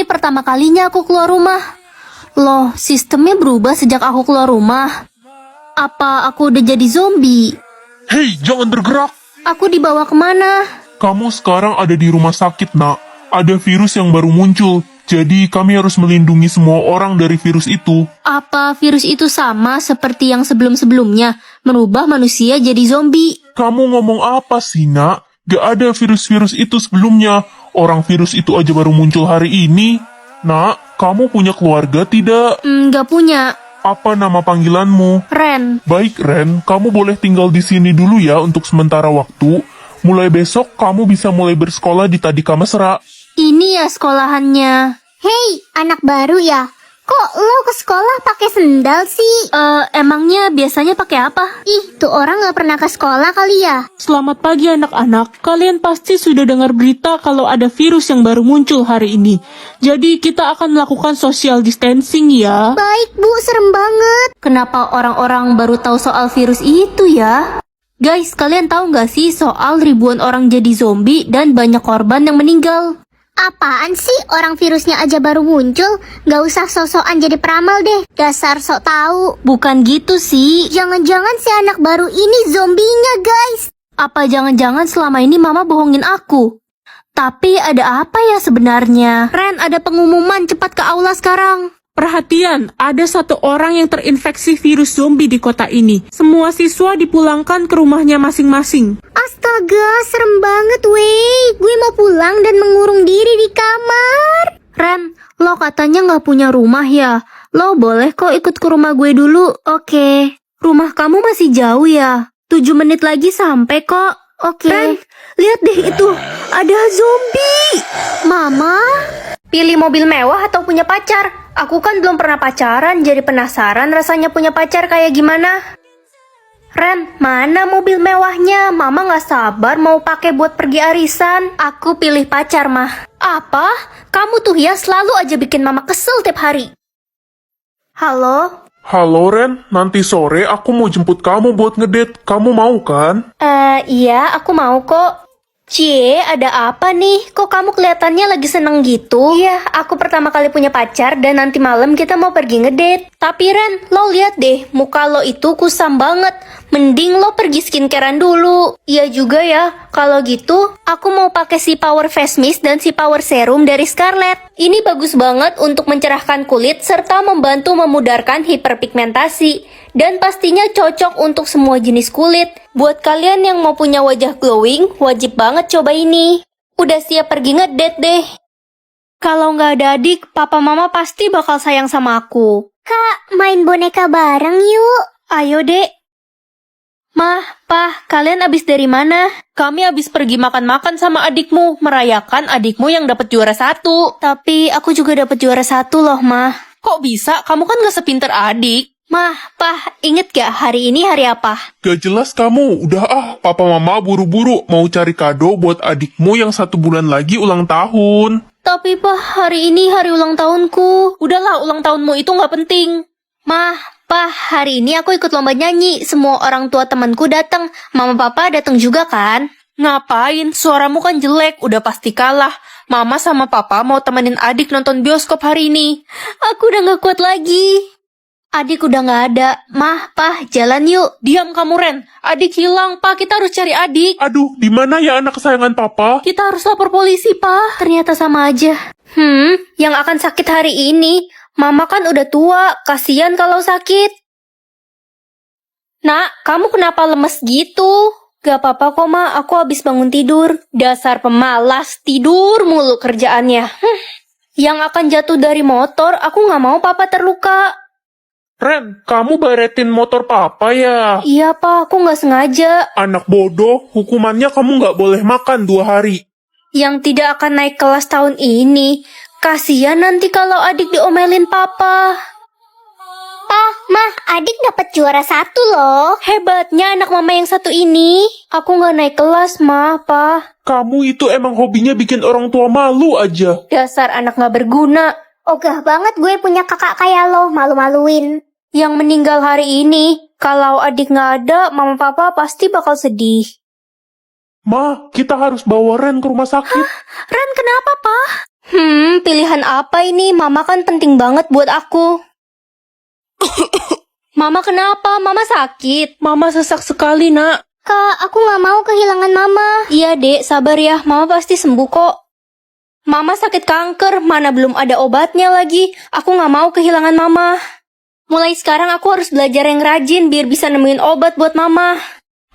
Ini pertama kalinya aku keluar rumah. Loh, sistemnya berubah sejak aku keluar rumah. Apa aku udah jadi zombie? Hei, jangan bergerak. Aku dibawa kemana? Kamu sekarang ada di rumah sakit, nak. Ada virus yang baru muncul. Jadi kami harus melindungi semua orang dari virus itu. Apa virus itu sama seperti yang sebelum-sebelumnya, merubah manusia jadi zombie? Kamu ngomong apa sih, nak? Gak ada virus-virus itu sebelumnya. Orang virus itu aja baru muncul hari ini. Nak, kamu punya keluarga tidak? Gak punya. Apa nama panggilanmu? Ren. Baik, Ren. Kamu boleh tinggal di sini dulu ya untuk sementara waktu. Mulai besok kamu bisa mulai bersekolah di Tadika Mesra. Ini ya sekolahannya. Hei, anak baru ya? Kok lo ke sekolah pakai sendal sih? Emangnya biasanya pakai apa? Ih, tuh orang gak pernah ke sekolah kali ya? Selamat pagi anak-anak, kalian pasti sudah dengar berita kalau ada virus yang baru muncul hari ini. Jadi kita akan melakukan social distancing ya. Baik bu, serem banget. Kenapa orang-orang baru tahu soal virus itu ya? Guys, kalian tahu nggak sih soal ribuan orang jadi zombie dan banyak korban yang meninggal? Apaan sih, orang virusnya aja baru muncul? Gak usah sok-sokan jadi peramal deh. Dasar sok tahu. Bukan gitu sih. Jangan-jangan si anak baru ini zombinya guys. Apa jangan-jangan selama ini mama bohongin aku? Tapi ada apa ya sebenarnya? Ren, ada pengumuman, cepat ke aula sekarang. Perhatian, ada satu orang yang terinfeksi virus zombie di kota ini. Semua siswa dipulangkan ke rumahnya masing-masing. Astaga, serem banget weh. Gue mau pulang dan mengurung diri di kamar. Ren, lo katanya nggak punya rumah ya? Lo boleh kok ikut ke rumah gue dulu, oke. Rumah kamu masih jauh ya? 7 menit lagi sampai kok, oke. Ren, lihat deh itu, ada zombie. Mama, pilih mobil mewah atau punya pacar? Aku kan belum pernah pacaran, jadi penasaran rasanya punya pacar kayak gimana. Ren, mana mobil mewahnya? Mama gak sabar mau pakai buat pergi arisan. Aku pilih pacar, mah. Apa? Kamu tuh ya selalu aja bikin mama kesel tiap hari. Halo? Halo, Ren. Nanti sore aku mau jemput kamu buat ngedate. Kamu mau kan? Iya, aku mau kok. Cie, ada apa nih? Kok kamu kelihatannya lagi seneng gitu? Iya, aku pertama kali punya pacar dan nanti malam kita mau pergi ngedate. Tapi Ren, lo lihat deh, muka lo itu kusam banget. Mending lo pergi skincarean dulu. Iya juga ya, kalau gitu aku mau pakai si Power Face Mist dan si Power Serum dari Scarlett. Ini bagus banget untuk mencerahkan kulit serta membantu memudarkan hiperpigmentasi. Dan pastinya cocok untuk semua jenis kulit. Buat kalian yang mau punya wajah glowing, wajib banget coba ini. Udah siap pergi ngedate deh. Kalau nggak ada adik, papa mama pasti bakal sayang sama aku. Kak, main boneka bareng yuk. Ayo dek. Mah, pah, kalian abis dari mana? Kami abis pergi makan-makan sama adikmu, merayakan adikmu yang dapat juara 1. Tapi aku juga dapat juara 1 loh, mah. Kok bisa? Kamu kan gak sepinter adik. Mah, pah, inget gak hari ini hari apa? Gak jelas kamu. Udah papa mama buru-buru mau cari kado buat adikmu yang 1 bulan lagi ulang tahun. Tapi pah, hari ini hari ulang tahunku. Udahlah, ulang tahunmu itu gak penting. Mah, pah, hari ini aku ikut lomba nyanyi. Semua orang tua temanku datang. Mama papa datang juga kan? Ngapain? Suaramu kan jelek, udah pasti kalah. Mama sama papa mau temenin adik nonton bioskop hari ini. Aku udah gak kuat lagi. Adik udah gak ada. Mah, pah, jalan yuk. Diam kamu, Ren. Adik hilang, pah. Kita harus cari adik. Aduh, di mana ya anak kesayangan papa? Kita harus lapor polisi, pah. Ternyata sama aja. Yang akan sakit hari ini. Mama kan udah tua, kasihan kalau sakit. Nak, kamu kenapa lemes gitu? Gak apa-apa kok, Ma. Aku habis bangun tidur. Dasar pemalas, tidur mulu kerjaannya. Yang akan jatuh dari motor, aku gak mau papa terluka. Ren, kamu baretin motor papa ya? Iya, Pa. Aku gak sengaja. Anak bodoh, hukumannya kamu gak boleh makan 2 hari. Yang tidak akan naik kelas tahun ini. Kasihan nanti kalau adik diomelin papa. Oh, mah, adik dapat juara 1 loh. Hebatnya anak mama yang satu ini. Aku gak naik kelas, Ma, Pa. Kamu itu emang hobinya bikin orang tua malu aja. Dasar anak gak berguna. Ogah banget gue punya kakak kayak lo, malu-maluin. Yang meninggal hari ini. Kalau adik gak ada, mama papa pasti bakal sedih. Ma, kita harus bawa Ren ke rumah sakit. Ren, kenapa, Pa? Pilihan apa ini? Mama kan penting banget buat aku. Mama kenapa? Mama sakit. Mama sesak sekali, nak. Kak, aku nggak mau kehilangan mama. Iya, Dek, sabar ya. Mama pasti sembuh kok. Mama sakit kanker, mana belum ada obatnya lagi. Aku nggak mau kehilangan mama. Mulai sekarang aku harus belajar yang rajin biar bisa nemuin obat buat mama.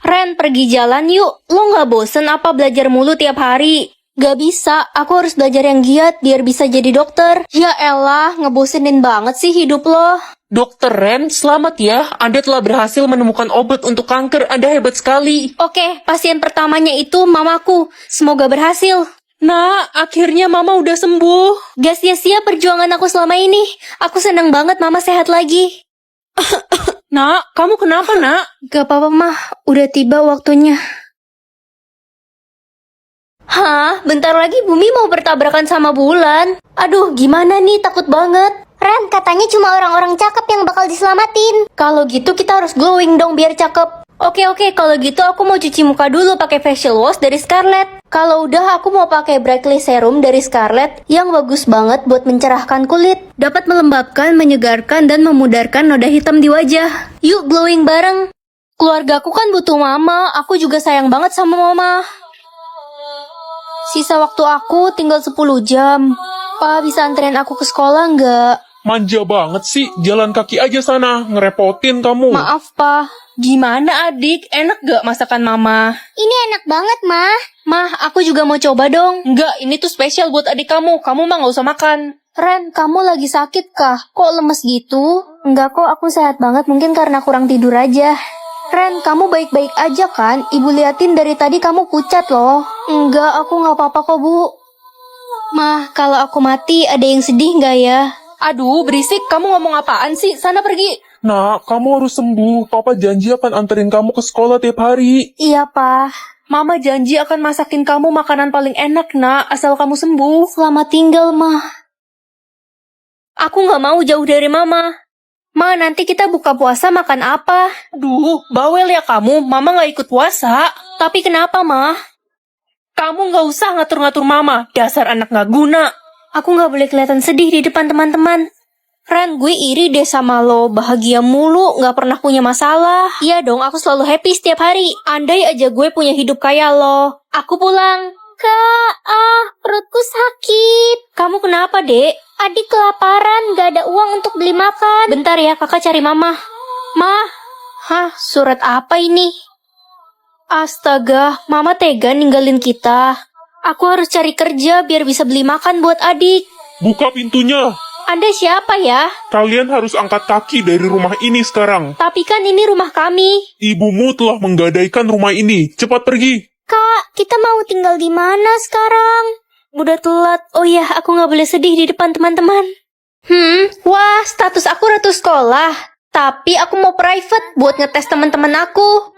Ren, pergi jalan yuk. Lo nggak bosen apa belajar mulu tiap hari? Gak bisa, aku harus belajar yang giat biar bisa jadi dokter. Ya elah, ngebosenin banget sih hidup lo. Dokter Ren, selamat ya. Anda telah berhasil menemukan obat untuk kanker. Anda hebat sekali. Oke, pasien pertamanya itu mamaku. Semoga berhasil. Nak, akhirnya Mama udah sembuh. Gak sia-sia perjuangan aku selama ini. Aku senang banget mama sehat lagi. Nak, kamu kenapa, nak? Gak apa-apa mah, udah tiba waktunya. Hah, bentar lagi bumi mau bertabrakan sama bulan. Aduh, gimana nih, takut banget. Ren, katanya cuma orang-orang cakep yang bakal diselamatin. Kalau gitu kita harus glowing dong biar cakep. Oke, kalau gitu aku mau cuci muka dulu pakai facial wash dari Scarlett. Kalau udah aku mau pakai Brightly Serum dari Scarlett yang bagus banget buat mencerahkan kulit. Dapat melembabkan, menyegarkan, dan memudarkan noda hitam di wajah. Yuk glowing bareng. Keluargaku kan butuh mama, aku juga sayang banget sama mama. Sisa waktu aku tinggal 10 jam. Pa, bisa anterin aku ke sekolah nggak? Manja banget sih, jalan kaki aja sana, ngerepotin kamu. Maaf, Pa. Gimana adik? Enak gak masakan mama? Ini enak banget, Mah. Mah, aku juga mau coba dong. Enggak, ini tuh spesial buat adik kamu. Kamu mah gak usah makan. Ren, kamu lagi sakit kah? Kok lemes gitu? Enggak kok, aku sehat banget. Mungkin karena kurang tidur aja. Ren, kamu baik-baik aja kan? Ibu liatin dari tadi kamu pucat loh. Enggak, aku gak apa-apa kok, Bu. Mah, kalau aku mati ada yang sedih gak ya? Aduh, berisik. Kamu ngomong apaan sih? Sana pergi. Nak, kamu harus sembuh. Papa janji akan anterin kamu ke sekolah tiap hari. Iya, Pa. Mama janji akan masakin kamu makanan paling enak, nak. Asal kamu sembuh. Selamat tinggal, Mah. Aku gak mau jauh dari Mama. Ma, nanti kita buka puasa makan apa? Aduh, bawel ya kamu. Mama gak ikut puasa. Tapi kenapa, Ma? Kamu gak usah ngatur-ngatur Mama. Dasar anak gak guna. Aku gak boleh kelihatan sedih di depan teman-teman. Ren, gue iri deh sama lo. Bahagia mulu, gak pernah punya masalah. Iya dong, aku selalu happy setiap hari. Andai aja gue punya hidup kayak lo. Aku pulang. Kak, perutku sakit. Kamu kenapa, Dek? Adik kelaparan, gak ada uang untuk beli makan. Bentar ya, kakak cari Mama. Ma, hah, surat apa ini? Astaga, Mama tega ninggalin kita. Aku harus cari kerja biar bisa beli makan buat adik. Buka pintunya. Anda siapa ya? Kalian harus angkat kaki dari rumah ini sekarang. Tapi kan ini rumah kami. Ibumu telah menggadaikan rumah ini. Cepat pergi. Kak, kita mau tinggal di mana sekarang? Udah telat. Oh iya, aku gak boleh sedih di depan teman-teman. Wah, status aku ratu sekolah. Tapi aku mau private buat ngetes teman-teman aku.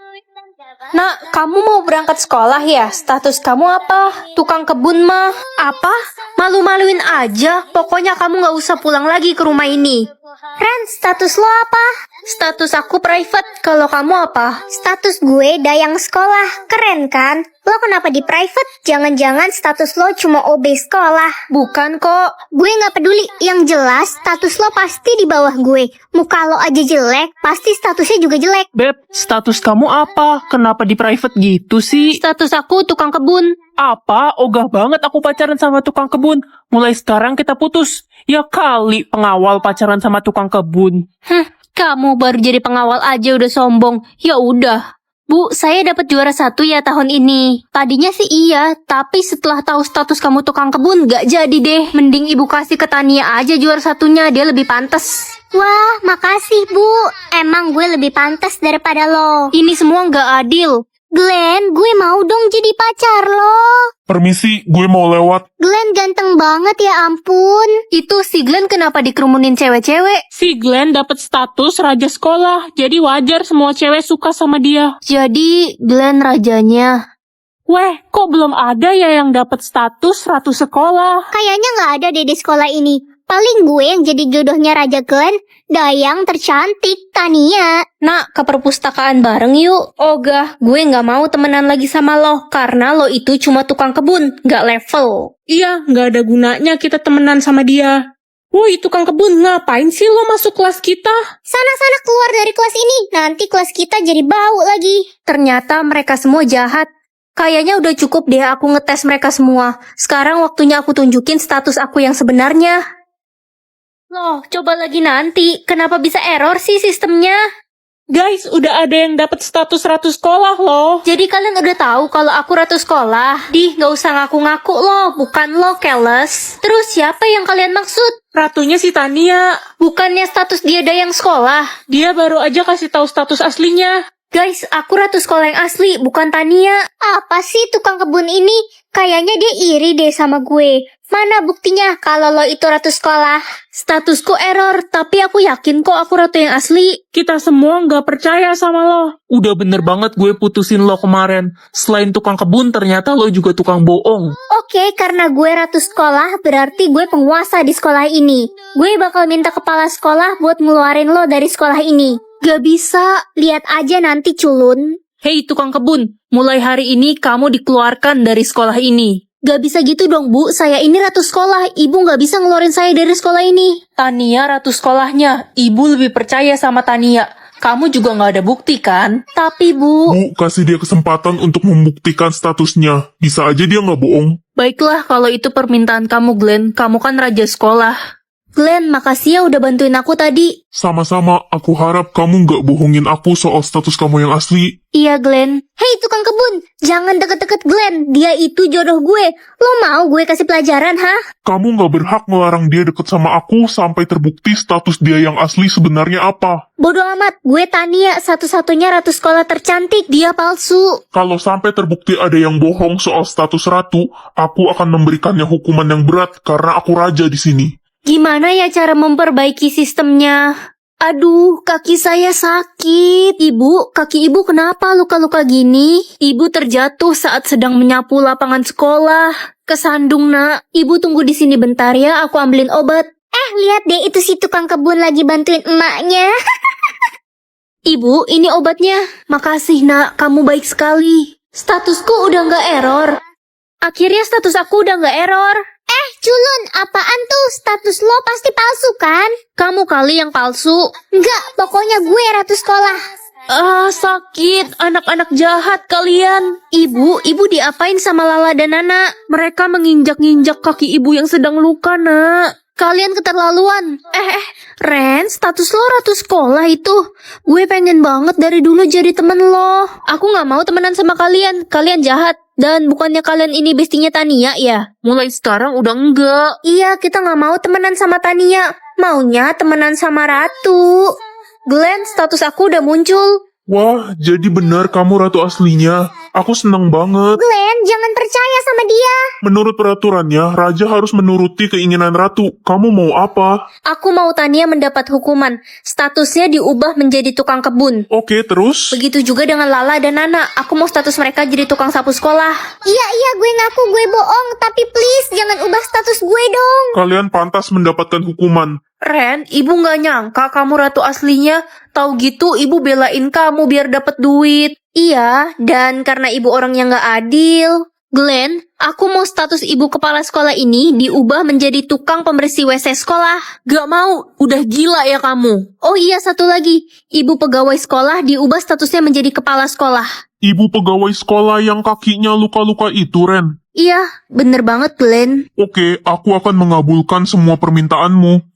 Nak, kamu mau berangkat sekolah ya? Status kamu apa? Tukang kebun mah? Apa? Malu-maluin aja. Pokoknya kamu gak usah pulang lagi ke rumah ini. Ren, status lo apa? Status aku private. Kalau kamu apa? Status gue dayang sekolah. Keren kan? Lo kenapa di private? Jangan-jangan status lo cuma OB sekolah. Bukan kok. Gue gak peduli. Yang jelas, status lo pasti di bawah gue. Muka lo aja jelek, pasti statusnya juga jelek. Beb, status kamu apa? Kenapa di private gitu sih? Status aku tukang kebun. Apa? Ogah banget aku pacaran sama tukang kebun. Mulai sekarang kita putus. Ya kali pengawal pacaran sama tukang kebun. Kamu baru jadi pengawal aja udah sombong. Ya udah. Bu, saya dapat juara 1 ya tahun ini. Tadinya sih iya, tapi setelah tahu status kamu tukang kebun gak jadi deh. Mending ibu kasih ke Tania aja juara 1-nya, dia lebih pantas. Wah, makasih Bu. Emang gue lebih pantas daripada lo. Ini semua gak adil. Glenn, gue mau dong jadi pacar lo. Permisi, gue mau lewat. Glenn ganteng banget ya ampun. Itu si Glenn kenapa dikerumunin cewek-cewek? Si Glenn dapat status raja sekolah, jadi wajar semua cewek suka sama dia. Jadi Glenn rajanya. Weh, kok belum ada ya yang dapat status ratu sekolah? Kayaknya gak ada deh di sekolah ini. Paling gue yang jadi jodohnya Raja Glenn, Dayang tercantik, Tania. Nak, ke perpustakaan bareng yuk. Ogah, gue nggak mau temenan lagi sama lo, karena lo itu cuma tukang kebun, nggak level. Iya, nggak ada gunanya kita temenan sama dia. Woi, tukang kebun, ngapain sih lo masuk kelas kita? Sana-sana keluar dari kelas ini, nanti kelas kita jadi bau lagi. Ternyata mereka semua jahat. Kayaknya udah cukup deh aku ngetes mereka semua. Sekarang waktunya aku tunjukin status aku yang sebenarnya. Loh, coba lagi nanti. Kenapa bisa error sih sistemnya? Guys, udah ada yang dapat status ratu sekolah loh. Jadi kalian udah tahu kalau aku ratu sekolah? Nggak usah ngaku-ngaku loh, bukan lo, keles. Terus siapa yang kalian maksud? Ratunya si Tania. Bukannya status dia Dayang sekolah? Dia baru aja kasih tahu status aslinya. Guys, aku ratu sekolah yang asli, bukan Tania. Apa sih tukang kebun ini? Kayaknya dia iri deh sama gue. Mana buktinya kalau lo itu ratu sekolah? Statusku error, tapi aku yakin kok aku ratu yang asli. Kita semua nggak percaya sama lo. Udah bener banget gue putusin lo kemarin. Selain tukang kebun, ternyata lo juga tukang bohong. Oke, karena gue ratu sekolah, berarti gue penguasa di sekolah ini. Gue bakal minta kepala sekolah buat ngeluarin lo dari sekolah ini. Gak bisa. Lihat aja nanti, culun. Hei tukang kebun, mulai hari ini kamu dikeluarkan dari sekolah ini. Gak bisa gitu dong, Bu. Saya ini ratu sekolah. Ibu gak bisa ngeluarin saya dari sekolah ini. Tania ratu sekolahnya. Ibu lebih percaya sama Tania. Kamu juga nggak ada bukti kan? Tapi, Bu... Bu, kasih dia kesempatan untuk membuktikan statusnya. Bisa aja dia nggak bohong. Baiklah kalau itu permintaan kamu Glenn. Kamu kan raja sekolah. Glenn, makasih ya udah bantuin aku tadi. Sama-sama, aku harap kamu nggak bohongin aku soal status kamu yang asli. Iya, Glenn. Hei tukang kebun, jangan deket-deket Glenn. Dia itu jodoh gue. Lo mau gue kasih pelajaran, ha? Kamu nggak berhak ngelarang dia deket sama aku sampai terbukti status dia yang asli sebenarnya apa. Bodoh amat, gue Tania, satu-satunya ratu sekolah tercantik. Dia palsu. Kalau sampai terbukti ada yang bohong soal status ratu, aku akan memberikannya hukuman yang berat karena aku raja di sini. Gimana ya cara memperbaiki sistemnya? Aduh, kaki saya sakit. Ibu, kaki ibu kenapa luka-luka gini? Ibu terjatuh saat sedang menyapu lapangan sekolah. Kesandung, Nak. Ibu tunggu di sini bentar ya, aku ambilin obat. Lihat deh, itu si tukang kebun lagi bantuin emaknya. Ibu, ini obatnya. Makasih, Nak. Kamu baik sekali. Statusku udah nggak error. Akhirnya status aku udah nggak error. Culun, apaan tuh? Status lo pasti palsu kan? Kamu kali yang palsu. Enggak, pokoknya gue ratu sekolah. Sakit. Anak-anak jahat kalian. Ibu diapain sama Lala dan Nana? Mereka menginjak-injak kaki ibu yang sedang luka, Nak. Kalian keterlaluan. Ren, status lo ratu sekolah itu. Gue pengen banget dari dulu jadi temen lo. Aku gak mau temenan sama kalian. Kalian jahat. Dan bukannya kalian ini bestinya Tania ya? Mulai sekarang udah enggak. Iya, kita gak mau temenan sama Tania. Maunya temenan sama Ratu. Glenn, status aku udah muncul. Wah, jadi benar kamu ratu aslinya. Aku senang banget. Glenn, jangan percaya sama dia. Menurut peraturannya, raja harus menuruti keinginan ratu. Kamu mau apa? Aku mau Tania mendapat hukuman. Statusnya diubah menjadi tukang kebun. Oke, terus? Begitu juga dengan Lala dan Nana. Aku mau status mereka jadi tukang sapu sekolah. Iya, gue ngaku gue bohong. Tapi please, jangan ubah status gue dong. Kalian pantas mendapatkan hukuman. Ren, ibu nggak nyangka kamu ratu aslinya. Tahu gitu ibu belain kamu biar dapat duit. Iya, dan karena ibu orang yang gak adil. Glenn, aku mau status ibu kepala sekolah ini diubah menjadi tukang pembersih WC sekolah. Gak mau, udah gila ya kamu. Oh iya, satu lagi. Ibu pegawai sekolah diubah statusnya menjadi kepala sekolah. Ibu pegawai sekolah yang kakinya luka-luka itu, Ren. Iya, bener banget, Glenn. Oke, aku akan mengabulkan semua permintaanmu.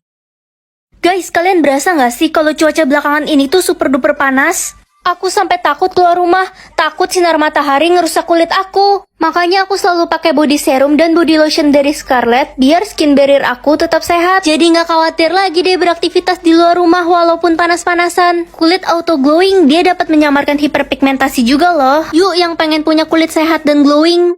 Guys, kalian berasa gak sih kalau cuaca belakangan ini tuh super duper panas? Aku sampai takut keluar rumah, takut sinar matahari ngerusak kulit aku. Makanya aku selalu pakai body serum dan body lotion dari Scarlett biar skin barrier aku tetap sehat. Jadi nggak khawatir lagi deh beraktivitas di luar rumah walaupun panas-panasan. Kulit auto glowing, dia dapat menyamarkan hiperpigmentasi juga loh. Yuk yang pengen punya kulit sehat dan glowing.